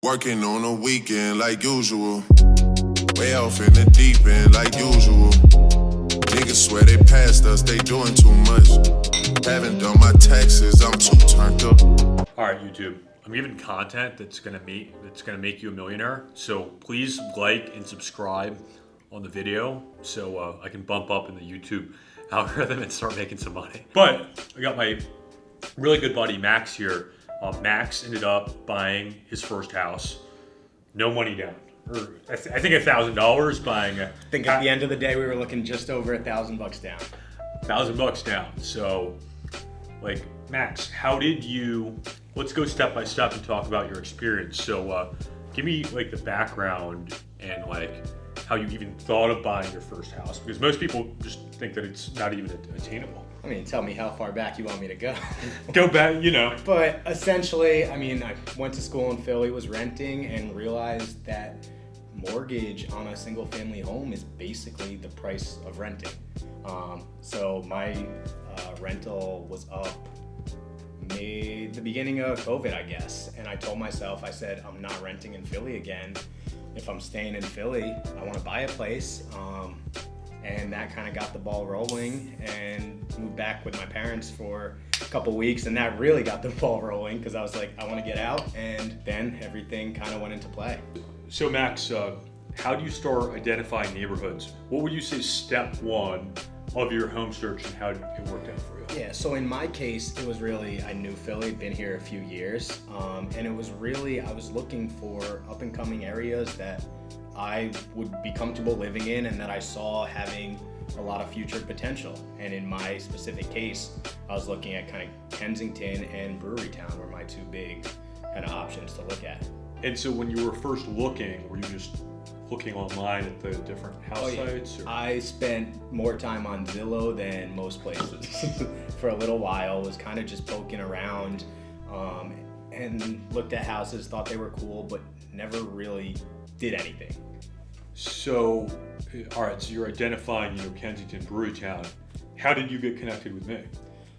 Working on a weekend like usual. Way off in the deep end like usual. Niggas swear they passed us, they doing too much. Haven't done my taxes, I'm too turned up. Alright YouTube, I'm giving content that's gonna make you a millionaire. So please like and subscribe on the video so I can bump up in the YouTube algorithm and start making some money. But I got my really good buddy Max here. Max ended up buying his first house, no money down. Or I think $1,000 buying I think at the end of the day we were looking just over $1,000 down. $1,000 down. So, like, Max, how did you? Let's go step by step and talk about your experience. So, give me like the background and like how you even thought of buying your first house, because most people just think that it's not even attainable. I mean, tell me how far back you want me to go. Go back, you know. But essentially, I mean, I went to school in Philly, was renting, and realized that mortgage on a single family home is basically the price of renting. So my rental was up the beginning of COVID, I guess. And I told myself, I said, I'm not renting in Philly again. If I'm staying in Philly, I want to buy a place. And that kind of got the ball rolling, and moved back with my parents for a couple weeks, and that really got the ball rolling because I was like, I want to get out, and then everything kind of went into play. So Max, how do you start identifying neighborhoods? What would you say is step one of your home search, and how it worked out for you? Yeah, so in my case, it was really, I knew Philly, been here a few years, and it was really, I was looking for up and coming areas that I would be comfortable living in and that I saw having a lot of future potential. And in my specific case, I was looking at kind of Kensington and Brewerytown were my two big kind of options to look at. And so when you were first looking, were you just looking online at the different house sites? Or? I spent more time on Zillow than most places for a little while. Was kind of just poking around and looked at houses, thought they were cool, but never really did anything. So, all right, so you're identifying, Kensington, Brewerytown. How did you get connected with me?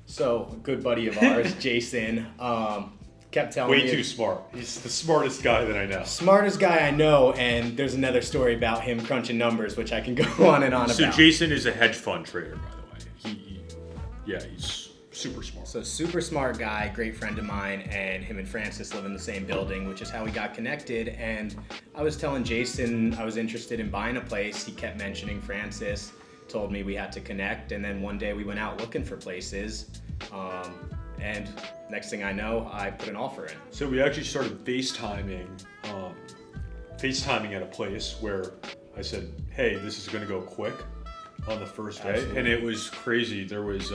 So, a good buddy of ours, Jason, kept telling me. Way too smart. He's the smartest guy that I know. Smartest guy I know, and there's another story about him crunching numbers, which I can go on and on about. So Jason is a hedge fund trader, by the way. He's super smart. So super smart guy, great friend of mine, and him and Francis live in the same building, which is how we got connected. And I was telling Jason I was interested in buying a place. He kept mentioning Francis, told me we had to connect, and then one day we went out looking for places. And next thing I know, I put an offer in. So we actually started FaceTiming at a place where I said, hey, this is gonna go quick on the first day. Absolutely. And it was crazy. There was,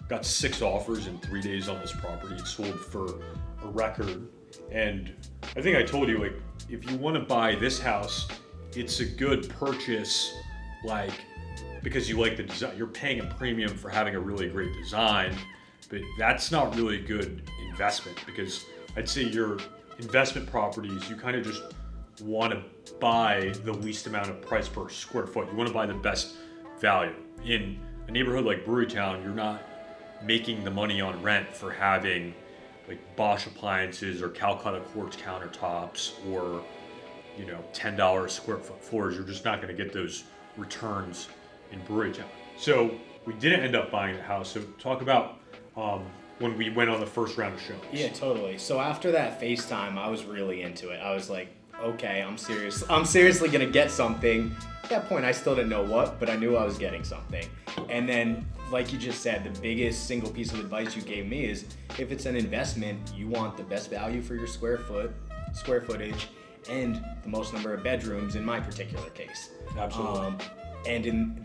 got 6 offers in 3 days on this property. It sold for a record. And I think I told you, like, if you wanna buy this house, it's a good purchase, like, because you like the design. You're paying a premium for having a really great design, but that's not really good investment, because I'd say your investment properties, you kind of just want to buy the least amount of price per square foot. You want to buy the best value. In a neighborhood like Brewerytown, you're not making the money on rent for having like Bosch appliances or Calcutta quartz countertops or $10 square foot floors. You're just not going to get those returns in Brewerytown. So we didn't end up buying the house. So talk about when we went on the first round of showings. Yeah, totally. So after that FaceTime, I was really into it. I was like, okay, I'm serious. I'm seriously gonna get something. At that point, I still didn't know what, but I knew I was getting something. And then, like you just said, the biggest single piece of advice you gave me is, if it's an investment, you want the best value for your square footage, and the most number of bedrooms in my particular case. Absolutely.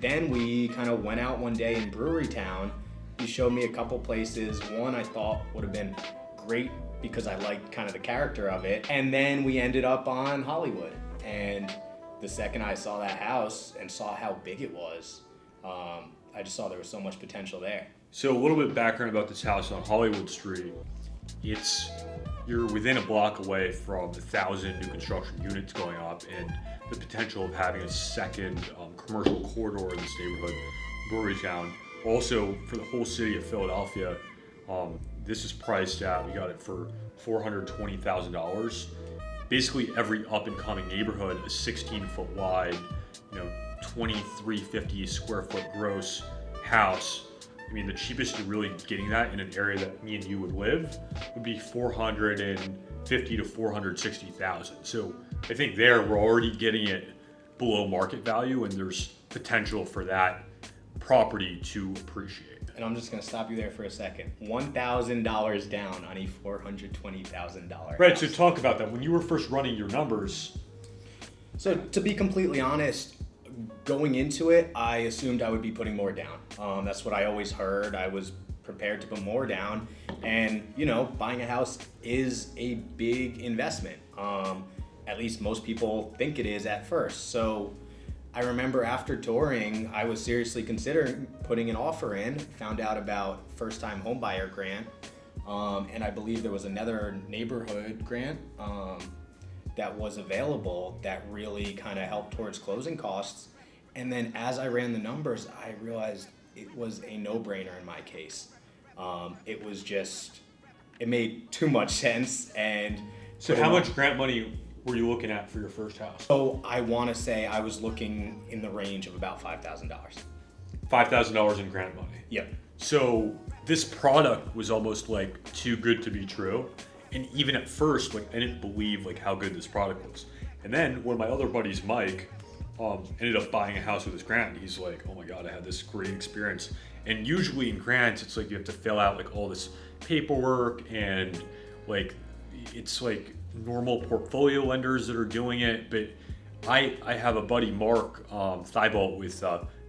Then we kind of went out one day in Brewerytown. He showed me a couple places. One I thought would have been great because I liked kind of the character of it. And then we ended up on Hollywood. And the second I saw that house and saw how big it was, I just saw there was so much potential there. So a little bit of background about this house on Hollywood Street. You're within a block away from 1,000 new construction units going up, and the potential of having a second commercial corridor in this neighborhood, Brewerytown. Also, for the whole city of Philadelphia, this is priced at, we got it for $420,000. basically every up and coming neighborhood, a 16-foot wide, 2,350 square foot gross house. I mean, the cheapest you're really getting that in an area that me and you would live would be $450,000 to $460,000. So I think there we're already getting it below market value, and there's potential for that property to appreciate. And I'm just going to stop you there for a second. $1,000 down on a $420,000 Right, house. so talk about that. When you were first running your numbers. So to be completely honest, going into it, I assumed I would be putting more down. That's what I always heard. I was prepared to put more down. And, buying a house is a big investment. At least most people think it is at first. So I remember after touring, I was seriously considering putting an offer in, found out about first-time homebuyer grant, and I believe there was another neighborhood grant that was available that really kind of helped towards closing costs. And then as I ran the numbers, I realized it was a no-brainer in my case. It made too much sense. And So how much grant money were you looking at for your first house? So I want to say I was looking in the range of about $5,000. $5,000 in grant money. Yep. So this product was almost like too good to be true. And even at first, I didn't believe how good this product was. And then one of my other buddies, Mike, ended up buying a house with his grant. And he's like, oh my God, I had this great experience. And usually in grants, it's you have to fill out all this paperwork, and it's normal portfolio lenders that are doing it. But I have a buddy, Mark Thibault with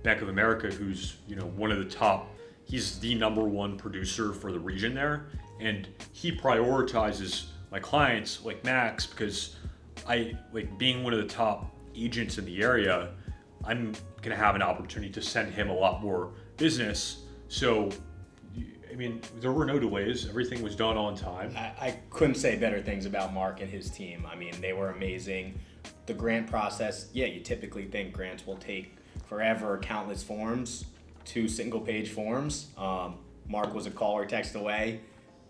Bank of America, who's one of the top. He's the number one producer for the region there, and he prioritizes my clients like Max because I being one of the top agents in the area. I'm gonna have an opportunity to send him a lot more business. So I mean, there were no delays. Everything was done on time. I couldn't say better things about Mark and his team. I mean, they were amazing. The grant process, you typically think grants will take forever, countless forms, 2 single-page forms. Mark was a call or text away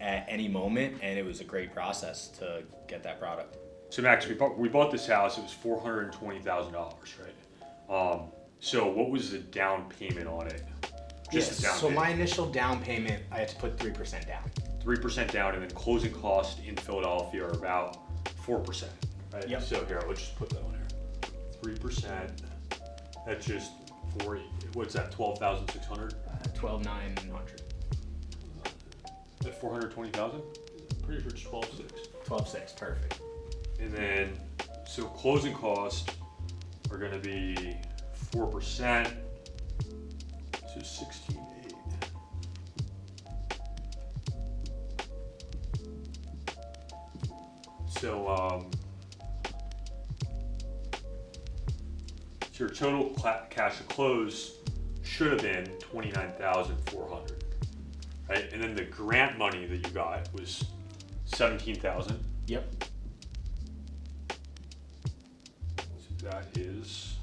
at any moment, and it was a great process to get that product. So Max, we bought this house. It was $420,000, right? So what was the down payment on it? Yes. So my initial down payment, I had to put 3% down. 3% down, and then closing costs in Philadelphia are about 4%, right? Yep. So here, let's just put that on here. 3%. That's just what's that? 12,600. 12,900. At 420,000. Pretty sure it's 12,600. 12,600, perfect. And then, so closing costs are going to be 4%. So 16,800. So your total cash to close should have been $29,400, right? And then the grant money that you got was $17,000. Yep. So that is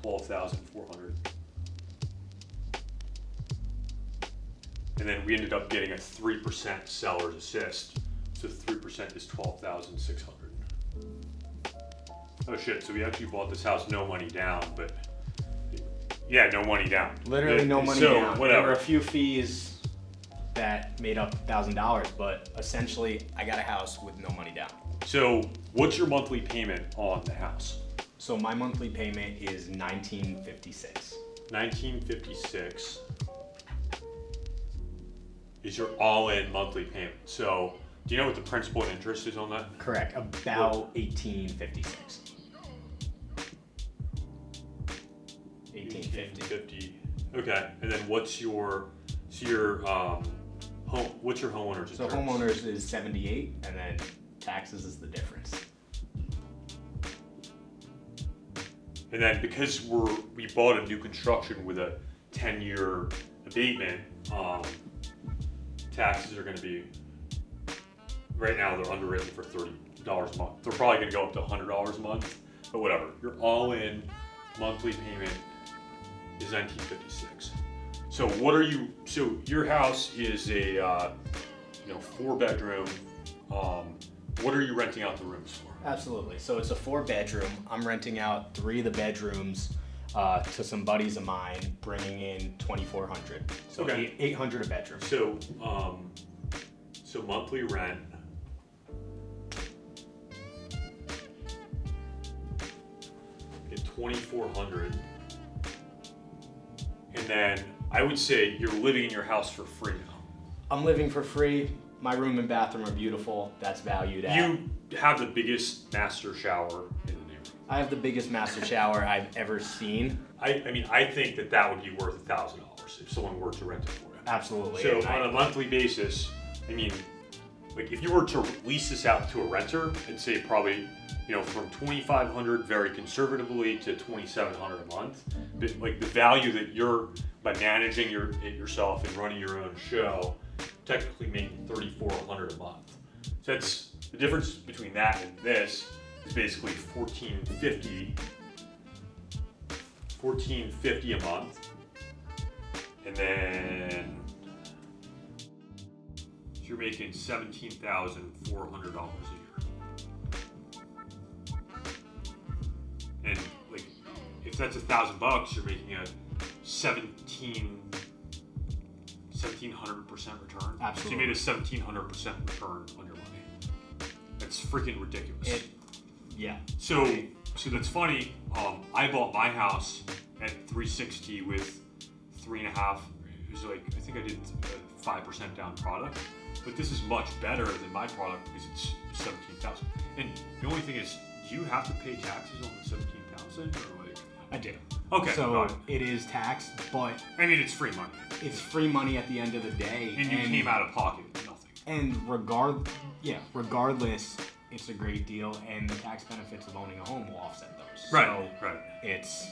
$12,400. And then we ended up getting a 3% seller's assist. So 3% is $12,600. Oh shit, so we actually bought this house no money down, but no money down. Literally no money down. Whatever. There were a few fees that made up $1,000, but essentially I got a house with no money down. So what's your monthly payment on the house? So my monthly payment is $1,956. $1,956 is your all-in monthly payment. So do you know what the principal and interest is on that? Correct, about $1,856. $1,850. Okay, and then what's your home? What's your homeowner's? So homeowners is 78, and then taxes is the difference. And then because we bought a new construction with a 10-year abatement, taxes are going to be, right now they're underwritten for $30 a month. They're probably going to go up to $100 a month, but whatever. Your all-in monthly payment is $1,956. So your house is a 4-bedroom, What are you renting out the rooms for? Absolutely. So it's a 4-bedroom. I'm renting out 3 of the bedrooms to some buddies of mine, bringing in $2,400. So Okay. $800 a bedroom. So monthly rent. At $2,400, and then I would say you're living in your house for free now. I'm living for free. My room and bathroom are beautiful. That's valued at. You have the biggest master shower in the neighborhood. I have the biggest master shower I've ever seen. I mean, I think that would be worth $1,000 if someone were to rent it for you. Absolutely. So And on a monthly basis, I mean, like if you were to lease this out to a renter, I'd say probably, from $2,500 very conservatively to $2,700 a month. But like the value that you're by managing it yourself and running your own show, technically making $3,400 a month. So that's the difference between that and this is basically $1,450 a month, and then you're making $17,400 a year. And like, if that's $1,000, you're making a 1,700% return. Absolutely. So you made a 1,700% return on your money. That's freaking ridiculous. Yeah. So that's funny. I bought my house at 360 with 3.5. It was like, I think I did a 5% down product, but this is much better than my product because it's 17,000. And the only thing is, do you have to pay taxes on the 17,000 or like? I do. Okay. So it is taxed, but I mean, it's free money. it's free money at the end of the day. And you came out of pocket with nothing. And regardless, it's a great deal, and the tax benefits of owning a home will offset those. Right. It's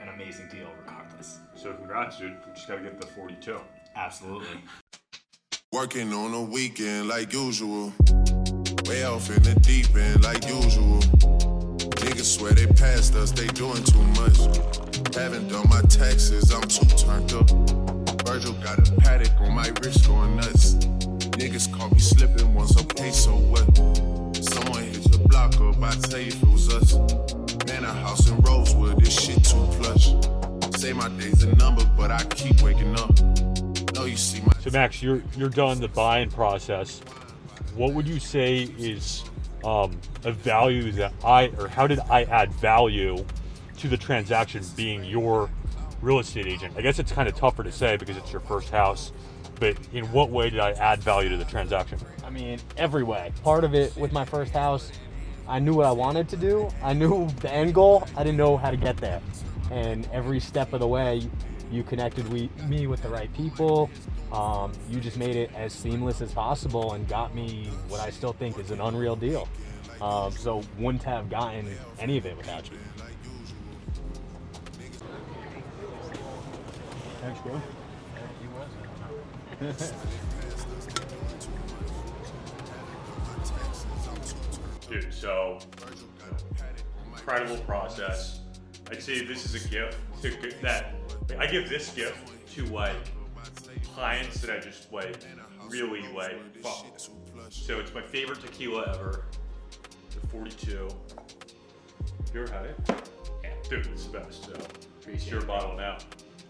an amazing deal regardless. So congrats, dude. We just gotta get the 42. Absolutely. Working on a weekend like usual. Way off in the deep end like usual. Niggas swear they passed us, they doing too much. Haven't done my taxes, I'm too turned up. Virgil got a paddock on my wrist going nuts. Niggas caught me slipping once I pay, so what? Someone hit your block up, I tell you if it was us. Man, a house in Rosewood, this shit too plush. Say my day's a number, but I keep waking up. No, you see my... So Max, you're done the buying process. What would you say is a value that how did I add value to the transaction being your real estate agent? I guess it's kind of tougher to say because it's your first house, but in what way did I add value to the transaction? I mean, every way. Part of it with my first house, I knew what I wanted to do. I knew the end goal. I didn't know how to get there. And every step of the way, you connected me with the right people. You just made it as seamless as possible and got me what I still think is an unreal deal. So wouldn't have gotten any of it without you. Thanks, bro. Dude, so incredible process. I'd say this is a gift I give this gift to like clients that I just like really like fuck with. So it's my favorite tequila ever, the 42. You ever had it? Yeah, dude, it's the best. So it's your bottle now.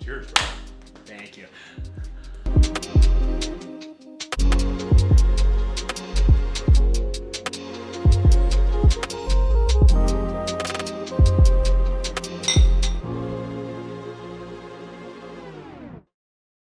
Cheers, bro. Thank you.